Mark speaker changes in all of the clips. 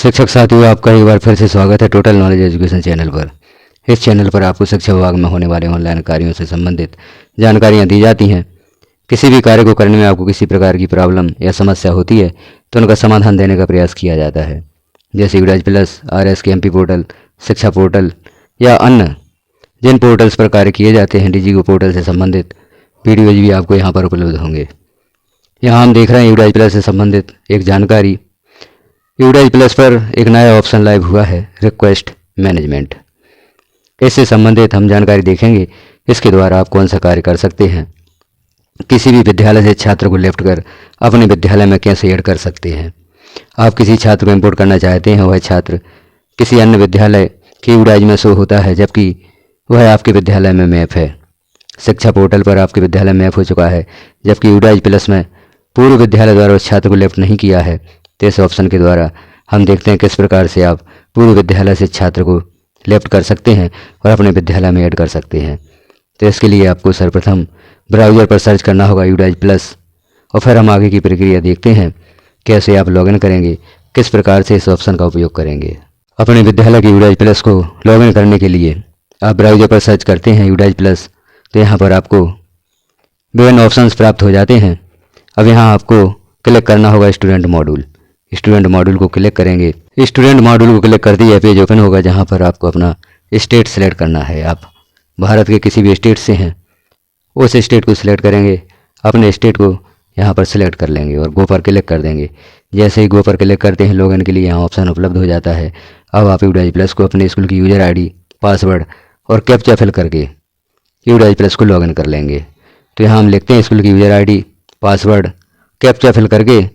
Speaker 1: शिक्षक साथियों, आपका एक बार फिर से स्वागत है टोटल नॉलेज एजुकेशन चैनल पर। इस चैनल पर आपको शिक्षा विभाग में होने वाले ऑनलाइन कार्यों से संबंधित जानकारियां दी जाती हैं। किसी भी कार्य को करने में आपको किसी प्रकार की प्रॉब्लम या समस्या होती है तो उनका समाधान देने का प्रयास किया जाता है, जैसे यूडाइज प्लस, RSKMP पोर्टल, शिक्षा पोर्टल या अन्य जिन पोर्टल्स पर कार्य किए जाते हैं। DigiGo पोर्टल से संबंधित वीडियोज भी आपको यहाँ पर उपलब्ध होंगे। यहाँ हम देख रहे हैं यूडाइज प्लस से संबंधित एक जानकारी। यूडाइज प्लस पर एक नया ऑप्शन लाइव हुआ है, रिक्वेस्ट मैनेजमेंट। इससे संबंधित हम जानकारी देखेंगे। इसके द्वारा आप कौन सा कार्य कर सकते हैं, किसी भी विद्यालय से छात्र को लेफ्ट कर अपने विद्यालय में कैसे ऐड कर सकते हैं। आप किसी छात्र को इंपोर्ट करना चाहते हैं, वह छात्र किसी अन्य विद्यालय के यूडाइज में शो होता है जबकि वह आपके विद्यालय में मैप है। शिक्षा पोर्टल पर आपके विद्यालय मैप हो चुका है जबकि यूडाइज प्लस में पूर्व विद्यालय द्वारा उस छात्र को लेफ्ट नहीं किया है। तो इस ऑप्शन के द्वारा हम देखते हैं किस प्रकार से आप पूर्व विद्यालय से छात्र को लेफ्ट कर सकते हैं और अपने विद्यालय में ऐड कर सकते हैं। तो इसके लिए आपको सर्वप्रथम ब्राउज़र पर सर्च करना होगा यूडाइज प्लस, और फिर हम आगे की प्रक्रिया देखते हैं कैसे आप लॉगिन करेंगे, किस प्रकार से इस ऑप्शन का उपयोग करेंगे। अपने विद्यालय के यूडाइज प्लस को लॉगिन करने के लिए आप ब्राउज़र पर सर्च करते हैं यूडाइज प्लस, तो यहाँ पर आपको विभिन्न ऑप्शंस प्राप्त हो जाते हैं। अब यहाँ आपको क्लिक करना होगा स्टूडेंट मॉड्यूल। स्टूडेंट मॉड्यूल को क्लिक करेंगे। स्टूडेंट मॉड्यूल को क्लिक करते ही पेज ओपन होगा जहाँ पर आपको अपना स्टेट सेलेक्ट करना है। आप भारत के किसी भी स्टेट से हैं, उस स्टेट को सिलेक्ट करेंगे, अपने स्टेट को यहाँ पर सिलेक्ट कर लेंगे और गो पर क्लिक कर देंगे। जैसे ही गो पर क्लिक करते हैं, लॉगिन के लिए यहाँ ऑप्शन उपलब्ध हो जाता है। अब आप यूडाइज प्लस को अपने स्कूल की यूजर ID, पासवर्ड और कैप्चा फिल करके यूडाइज प्लस को लॉगिन कर लेंगे। तो यहाँ हम लिखते हैं स्कूल की user ID, password, captcha fill करके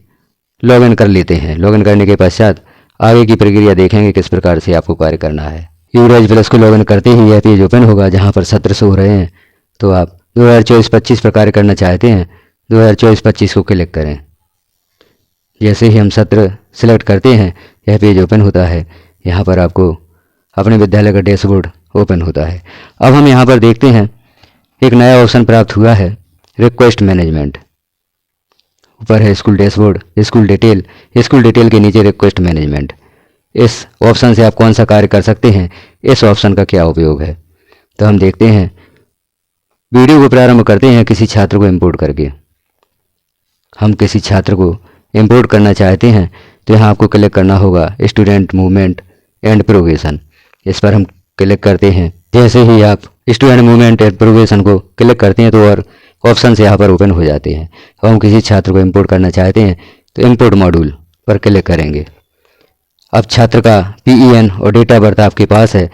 Speaker 1: लॉगिन कर लेते हैं। लॉगिन करने के पश्चात आगे की प्रक्रिया देखेंगे किस प्रकार से आपको कार्य करना है। यूडाइज प्लस को लॉगिन करते ही यह पेज ओपन होगा जहां पर सत्र शो हो रहे हैं। तो आप 2024-25 पर कार्य करना चाहते हैं, 2024-25 को क्लिक करें। जैसे ही हम सत्र सिलेक्ट करते हैं, यह पेज ओपन होता है। यहाँ पर आपको अपने विद्यालय का डैशबोर्ड ओपन होता है। अब हम यहाँ पर देखते हैं एक नया ऑप्शन प्राप्त हुआ है, रिक्वेस्ट मैनेजमेंट। ऊपर है school dashboard, school detail, school detail के नीचे रिक्वेस्ट मैनेजमेंट। इस ऑप्शन से आप कौन सा कार्य कर सकते हैं, इस ऑप्शन का क्या उपयोग है, तो हम देखते हैं। वीडियो को प्रारंभ करते हैं किसी छात्र को इंपोर्ट करके। हम किसी छात्र को इंपोर्ट करना चाहते हैं तो यहाँ आपको क्लिक करना होगा स्टूडेंट मूवमेंट एंड प्रोग्रेशन। इस पर हम क्लिक करते हैं। जैसे ही आप स्टूडेंट मूवमेंट एंड प्रोग्रेशन को क्लिक करते हैं तो और ऑप्शन से यहाँ पर ओपन हो जाते हैं। अब हम किसी छात्र को इंपोर्ट करना चाहते हैं तो इंपोर्ट मॉड्यूल पर क्लिक करेंगे। अब छात्र का PEN और डेट ऑफ बर्थ आपके पास है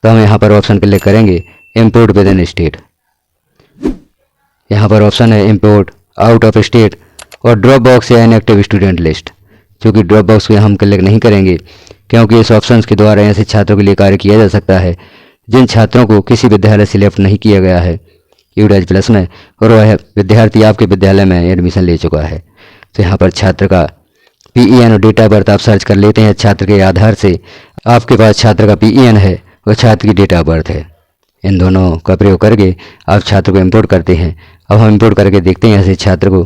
Speaker 1: तो हम यहाँ पर ऑप्शन क्लिक करेंगे इंपोर्ट विद इन स्टेट। यहाँ पर ऑप्शन है इंपोर्ट आउट ऑफ स्टेट और ड्रॉप बॉक्स या इनएक्टिव स्टूडेंट लिस्ट। चूँकि ड्रॉप बॉक्स को हम क्लिक नहीं करेंगे क्योंकि इस ऑप्शन के द्वारा ऐसे छात्रों के लिए कार्य किया जा सकता है जिन छात्रों को किसी विद्यालय से लेफ्ट नहीं किया गया है यूडाइज प्लस में, और वह विद्यार्थी आपके विद्यालय में एडमिशन ले चुका है। तो यहाँ पर छात्र का PEN और डेट ऑफ बर्थ आप सर्च कर लेते हैं। छात्र के आधार से आपके पास छात्र का PEN है और छात्र की डेट ऑफ बर्थ है। इन दोनों का प्रयोग करके आप छात्र को इंपोर्ट करते हैं। अब हम इंपोर्ट करके देखते हैं ऐसे छात्र को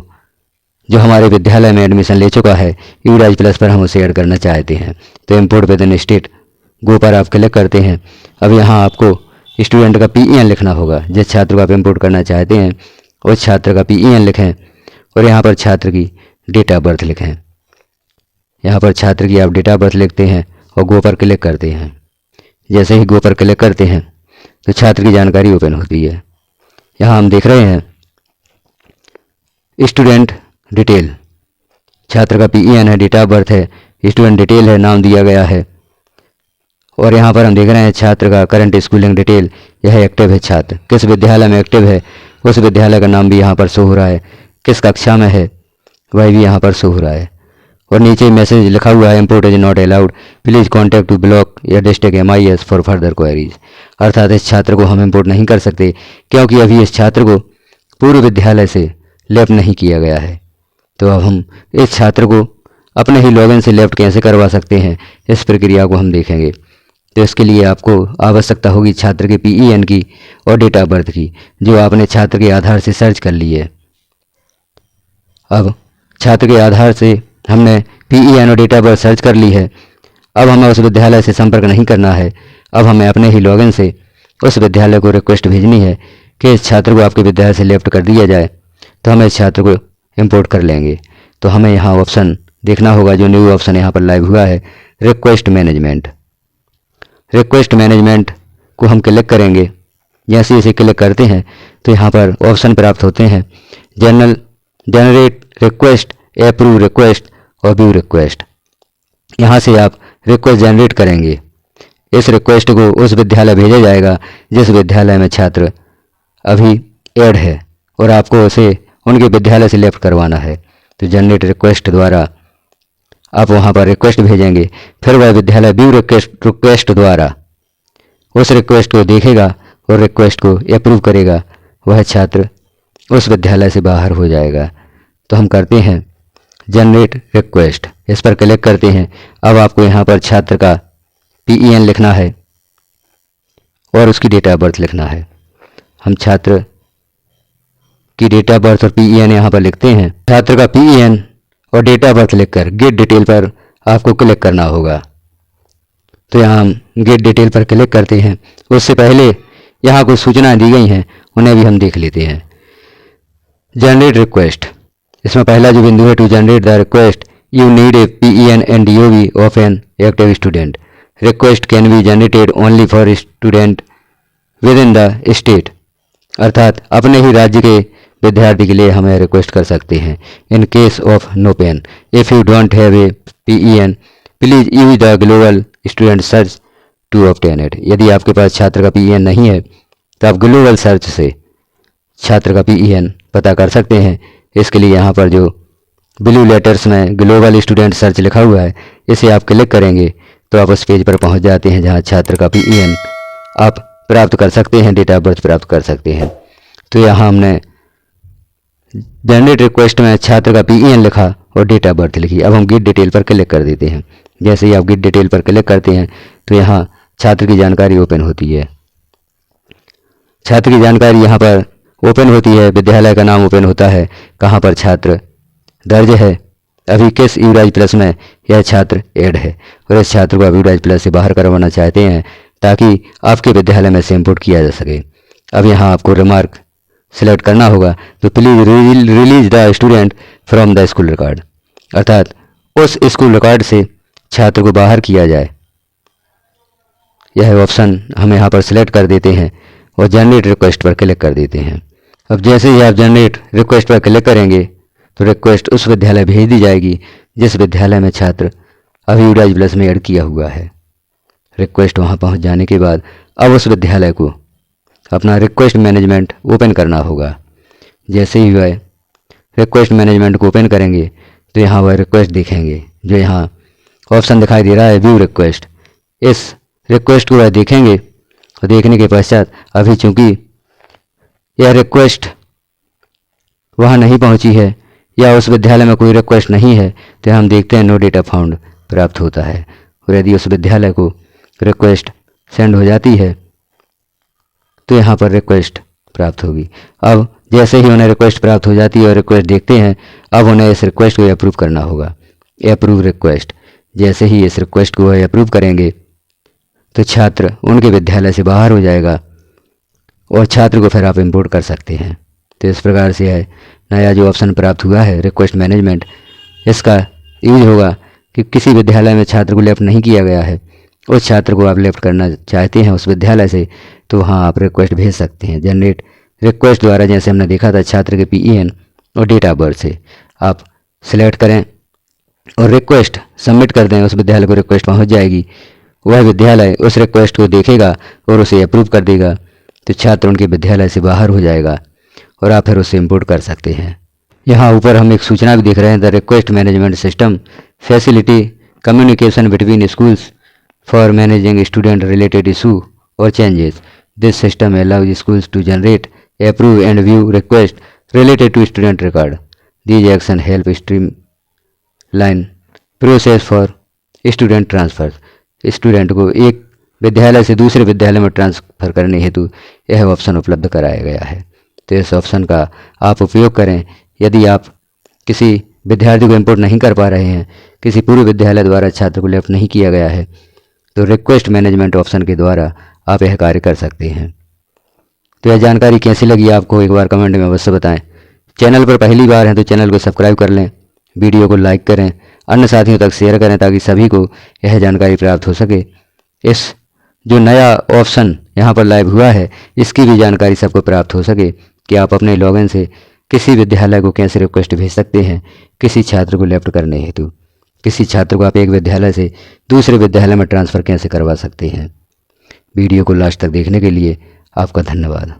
Speaker 1: जो हमारे विद्यालय में एडमिशन ले चुका है यूडाइज प्लस पर, हम उसे ऐड करना चाहते हैं। तो इंपोर्ट विद इन स्टेट गो पर आप क्लिक करते हैं। अब यहाँ आपको स्टूडेंट का PEN लिखना होगा। जिस छात्र को आप इंपोर्ट करना चाहते हैं उस छात्र का PEN लिखें और यहाँ पर छात्र की डेट ऑफ बर्थ लिखें। यहाँ पर छात्र की आप डेट ऑफ बर्थ लिखते हैं और गो पर क्लिक करते हैं। जैसे ही गो पर क्लिक करते हैं तो छात्र की जानकारी ओपन होती है। यहाँ हम देख रहे हैं स्टूडेंट डिटेल, छात्र का PEN है, डेट ऑफ बर्थ है, स्टूडेंट डिटेल है, नाम दिया गया है। और यहाँ पर हम देख रहे हैं छात्र का करंट स्कूलिंग डिटेल, यह एक्टिव है छात्र, किस विद्यालय में एक्टिव है उस विद्यालय का नाम भी यहाँ पर शो हो रहा है, किस कक्षा में है वह भी यहाँ पर शो हो रहा है। और नीचे मैसेज लिखा हुआ है import is not allowed, please contact to block या district MIS for further queries. अर्थात इस छात्र को हम इंपोर्ट नहीं कर सकते क्योंकि अभी इस छात्र को पूर्व विद्यालय से लेफ्ट नहीं किया गया है। तो अब हम इस छात्र को अपने ही लॉगिन से लेफ्ट कैसे करवा सकते हैं, इस प्रक्रिया को हम देखेंगे। तो इसके लिए आपको आवश्यकता होगी छात्र के PEN की और डेट ऑफ बर्थ की, जो आपने छात्र के आधार से सर्च कर ली है। अब छात्र के आधार से हमने PEN और डेट ऑफ बर्थ सर्च कर ली है। अब हमें उस विद्यालय से संपर्क नहीं करना है। अब हमें अपने ही लॉगिन से उस विद्यालय को रिक्वेस्ट भेजनी है कि इस छात्र को आपके विद्यालय से लेफ्ट कर दिया जाए, तो हम इस छात्र को इंपोर्ट कर लेंगे। तो हमें यहाँ ऑप्शन देखना होगा, जो न्यू ऑप्शन यहाँ पर लाइव हुआ है, रिक्वेस्ट मैनेजमेंट। रिक्वेस्ट मैनेजमेंट को हम क्लिक करेंगे। जैसे इसे क्लिक करते हैं तो यहाँ पर ऑप्शन प्राप्त होते हैं, जनरेट रिक्वेस्ट, अप्रूव रिक्वेस्ट और व्यू रिक्वेस्ट। यहाँ से आप रिक्वेस्ट जनरेट करेंगे। इस रिक्वेस्ट को उस विद्यालय भेजा जाएगा जिस विद्यालय में छात्र अभी ऐड है और आपको उसे उनके विद्यालय से लेफ्ट करवाना है। तो जनरेट रिक्वेस्ट द्वारा आप वहाँ पर रिक्वेस्ट भेजेंगे, फिर वह विद्यालय व्यू रिक्वेस्ट द्वारा उस रिक्वेस्ट को देखेगा और रिक्वेस्ट को अप्रूव करेगा। वह छात्र उस विद्यालय से बाहर हो जाएगा। तो हम करते हैं जनरेट रिक्वेस्ट, इस पर क्लिक करते हैं। अब आपको यहाँ पर छात्र का PEN लिखना है और उसकी डेट ऑफ बर्थ लिखना है। हम छात्र की डेट ऑफ बर्थ और PEN यहाँ पर लिखते हैं। छात्र का PEN और डेट ऑफ बर्थ लिखकर गेट डिटेल पर आपको क्लिक करना होगा। तो यहाँ हम गेट डिटेल पर क्लिक करते हैं। उससे पहले यहाँ कुछ सूचनाएं दी गई हैं, उन्हें भी हम देख लेते हैं। जनरेट रिक्वेस्ट, इसमें पहला जो बिंदु है, to generate the request you need a PEN and DOB of an active student. Request can be generated only for student within the state, अर्थात अपने ही राज्य के विद्यार्थी के लिए हमें रिक्वेस्ट कर सकते हैं। In case of no PEN, if you don't have a PEN please use the global student search to obtain it. यदि आपके पास छात्र का PEN नहीं है तो आप ग्लोबल सर्च से छात्र का PEN पता कर सकते हैं। इसके लिए यहाँ पर जो ब्लू लेटर्स में ग्लोबल स्टूडेंट सर्च लिखा हुआ है, इसे आप क्लिक करेंगे तो आप उस पेज पर पहुँच जाते हैं जहाँ छात्र का PEN आप प्राप्त कर सकते हैं, डेट ऑफ बर्थ प्राप्त कर सकते हैं। तो यहाँ हमने जनरेट रिक्वेस्ट में छात्र का PEN लिखा और डेट ऑफ बर्थ लिखी। अब हम गेट डिटेल पर क्लिक कर देते हैं। जैसे ही आप गेट डिटेल पर क्लिक करते हैं तो यहाँ छात्र की जानकारी ओपन होती है। छात्र की जानकारी यहाँ पर ओपन होती है, विद्यालय का नाम ओपन होता है, कहाँ पर छात्र दर्ज है, अभी किस यूराइज प्लस में यह छात्र ऐड है, और इस छात्र को आप यूराइज प्लस से बाहर करवाना चाहते हैं ताकि आपके विद्यालय में से इंपोर्ट किया जा सके। अब यहाँ आपको रिमार्क सिलेक्ट करना होगा, तो please release the student from the school record, अर्थात उस स्कूल रिकॉर्ड से छात्र को बाहर किया जाए। यह ऑप्शन हम यहाँ पर सिलेक्ट कर देते हैं और जनरेट रिक्वेस्ट पर क्लिक कर देते हैं। अब जैसे ही आप जनरेट रिक्वेस्ट पर क्लिक करेंगे तो रिक्वेस्ट उस विद्यालय भेज दी जाएगी जिस विद्यालय में छात्र अभी यूराइज प्लस में ऐड किया हुआ है। रिक्वेस्ट वहाँ पहुँच जाने के बाद अब उस विद्यालय को अपना रिक्वेस्ट मैनेजमेंट ओपन करना होगा। जैसे ही वह रिक्वेस्ट मैनेजमेंट को ओपन करेंगे तो यहाँ वह रिक्वेस्ट देखेंगे, जो यहाँ ऑप्शन दिखाई दे रहा है व्यू रिक्वेस्ट। इस रिक्वेस्ट को वह देखेंगे और देखने के पश्चात अभी चूँकि यह रिक्वेस्ट वहाँ नहीं पहुँची है या उस विद्यालय में कोई रिक्वेस्ट नहीं है, तो हम देखते हैं नो डेटा फाउंड प्राप्त होता है। और यदि उस विद्यालय को रिक्वेस्ट सेंड हो जाती है तो यहाँ पर रिक्वेस्ट प्राप्त होगी। अब जैसे ही उन्हें रिक्वेस्ट प्राप्त हो जाती है और रिक्वेस्ट देखते हैं, अब उन्हें इस रिक्वेस्ट को अप्रूव करना होगा, अप्रूव रिक्वेस्ट। जैसे ही इस रिक्वेस्ट को वह अप्रूव करेंगे तो छात्र उनके विद्यालय से बाहर हो जाएगा और छात्र को फिर आप इंपोर्ट कर सकते हैं। तो इस प्रकार से है नया जो ऑप्शन प्राप्त हुआ है रिक्वेस्ट मैनेजमेंट, इसका यूज होगा कि किसी विद्यालय में छात्र को लेफ्ट नहीं किया गया है, उस छात्र को आप लेफ्ट करना चाहते हैं उस विद्यालय से, तो वहाँ आप रिक्वेस्ट भेज सकते हैं। जनरेट रिक्वेस्ट द्वारा जैसे हमने देखा था छात्र के PEN और डेट ऑफ बर्थ से आप सिलेक्ट करें और रिक्वेस्ट सबमिट कर दें, उस विद्यालय को रिक्वेस्ट पहुँच जाएगी। वह विद्यालय उस रिक्वेस्ट को देखेगा और उसे अप्रूव कर देगा, तो छात्र उनके विद्यालय से बाहर हो जाएगा और आप फिर उसे इंपोर्ट कर सकते हैं। यहाँ ऊपर हम एक सूचना भी देख रहे हैं, the request management system facility communication between schools for managing student related issue और changes. This system allows schools to generate, approve and view request related to student record. These action help streamline process for student transfer. Student को एक विद्यालय से दूसरे विद्यालय में transfer करने हेतु यह ऑप्शन उपलब्ध कराया गया है। तो इस ऑप्शन का आप उपयोग करें। यदि आप किसी विद्यार्थी को इंपोर्ट नहीं कर पा रहे हैं, किसी पूर्व विद्यालय द्वारा छात्र को लेफ्ट नहीं किया गया है, तो रिक्वेस्ट मैनेजमेंट ऑप्शन के द्वारा आप यह कार्य कर सकते हैं। तो यह जानकारी कैसी लगी आपको एक बार कमेंट में अवश्य बताएं। चैनल पर पहली बार हैं तो चैनल को सब्सक्राइब कर लें, वीडियो को लाइक करें, अन्य साथियों तक शेयर करें ताकि सभी को यह जानकारी प्राप्त हो सके। इस जो नया ऑप्शन यहाँ पर लाइव हुआ है इसकी भी जानकारी सबको प्राप्त हो सके कि आप अपने लॉगिन से किसी विद्यालय को कैसे रिक्वेस्ट भेज सकते हैं किसी छात्र को लेफ्ट करने हेतु, किसी छात्र को आप एक विद्यालय से दूसरे विद्यालय में ट्रांसफ़र कैसे करवा सकते हैं। वीडियो को लास्ट तक देखने के लिए आपका धन्यवाद।